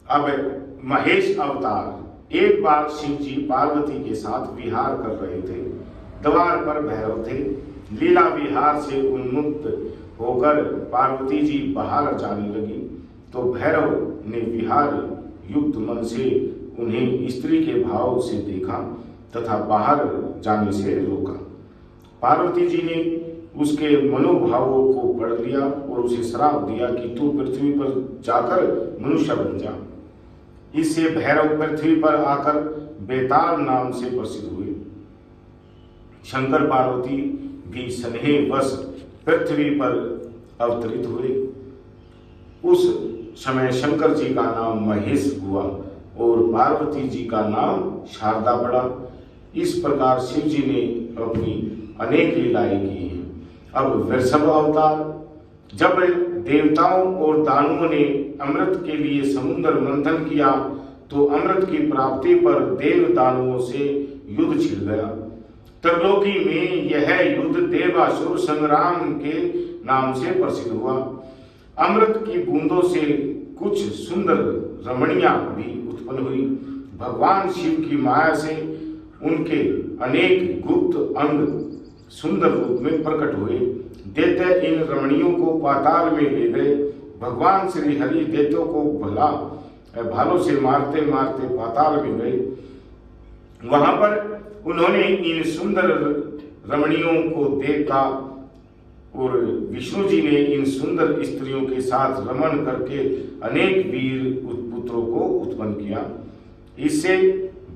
अब महेश अवतार। एक बार शिव जी पार्वती के साथ विहार कर रहे थे। द्वार पर भैरव थे। लीला विहार से उन्मुक्त होकर पार्वती जी बाहर जाने लगी तो भैरव ने विहार युक्त मन से उन्हें स्त्री के भाव से देखा तथा बाहर जाने से रोका। पार्वती जी ने उसके मनोभावों को पढ़ लिया और उसे श्राप दिया कि तू पृथ्वी पर जाकर मनुष्य बन जा। इससे भैरव पृथ्वी पर आकर बेताल नाम से प्रसिद्ध हुए। शंकर पार्वती भी स्नेह वश पृथ्वी पर अवतरित हुए। उस समय शंकर जी का नाम महेश हुआ और पार्वती जी का नाम शारदा पड़ा। इस प्रकार शिव जी ने अपनी अनेक लीलाएं की हैं। अब वृषभ अवतार। जब देवताओं और दानवों ने अमृत के लिए समुद्र मंथन किया तो अमृत की प्राप्ति पर देव दानवों से युद्ध छिड़ गया। त्रिलोकी में यह युद्ध देवासुर संग्राम के नाम से प्रसिद्ध हुआ। अमृत की बूंदों से कुछ सुंदर रमणियां भी उत्पन्न हुई। भगवान शिव की माया से उनके अनेक गुप्त अंग सुंदर रूप में प्रकट हुए। दैत्य इन रमणियों को पाताल में ले गए। भगवान श्री हरि दैत्यों को भालों से मारते मारते पाताल में गए। वहां पर उन्होंने इन सुंदर रमणियों को देखा और विष्णु जी ने इन सुंदर स्त्रियों के साथ रमण करके अनेक वीर पुत्रों को उत्पन्न किया। इससे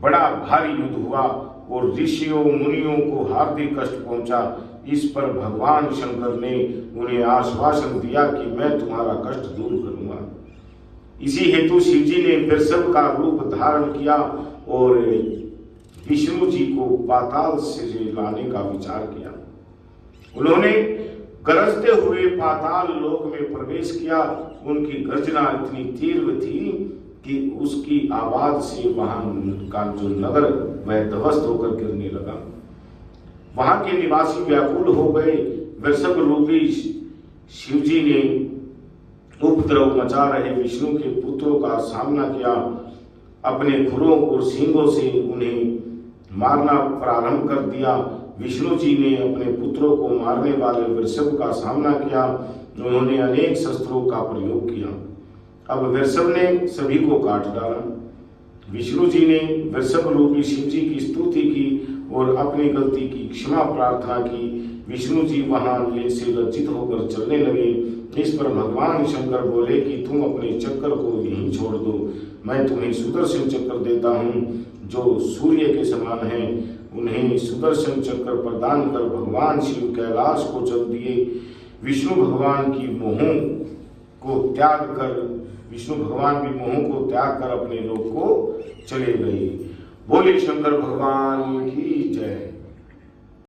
बड़ा भारी युद्ध हुआ और ऋषियों मुनियों को हार्दिक कष्ट पहुंचा। इस पर भगवान शंकर ने उन्हें आश्वासन दिया कि मैं तुम्हारा कष्ट दूर करूंगा। इसी हेतु शिव जी ने वृषभ का रूप धारण किया और विष्णु जी को पाताल से लाने का विचार किया। उन्होंने गरजते हुए पाताल लोक में प्रवेश किया। उनकी गर्जना इतनी तीव्र थी कि उसकी आवाज से वहां का जो नगर वह ध्वस्त होकर गिरने लगा। वहां के निवासी व्याकुल हो गए। वृषभ रूपी शिव जी ने उपद्रव मचा रहे विष्णु के पुत्रों का सामना किया। अपने खुरों और सींगों से उन्हें मारना प्रारंभ कर दिया। विष्णु जी ने अपने पुत्रों को मारने वाले वृषभ का सामना किया। उन्होंने अनेक शस्त्रों का प्रयोग किया। अब वृषभ ने सभी को काट डाला। विष्णु जी ने वृषभ रूपी शिव जी की स्तुति की और अपनी गलती की क्षमा प्रार्थना की। विष्णु जी वहां से लज्जित होकर चलने लगे। इस पर भगवान शंकर बोले कि तुम अपने चक्कर को यहीं छोड़ दो। मैं तुम्हें सुदर्शन चक्र देता हूँ जो सूर्य के समान है। उन्हें सुदर्शन चक्र प्रदान कर भगवान शिव कैलाश को चल दिए। विष्णु भगवान भी मोहों को त्याग कर अपने लोक को चले गए। बोले शंकर भगवान की जय।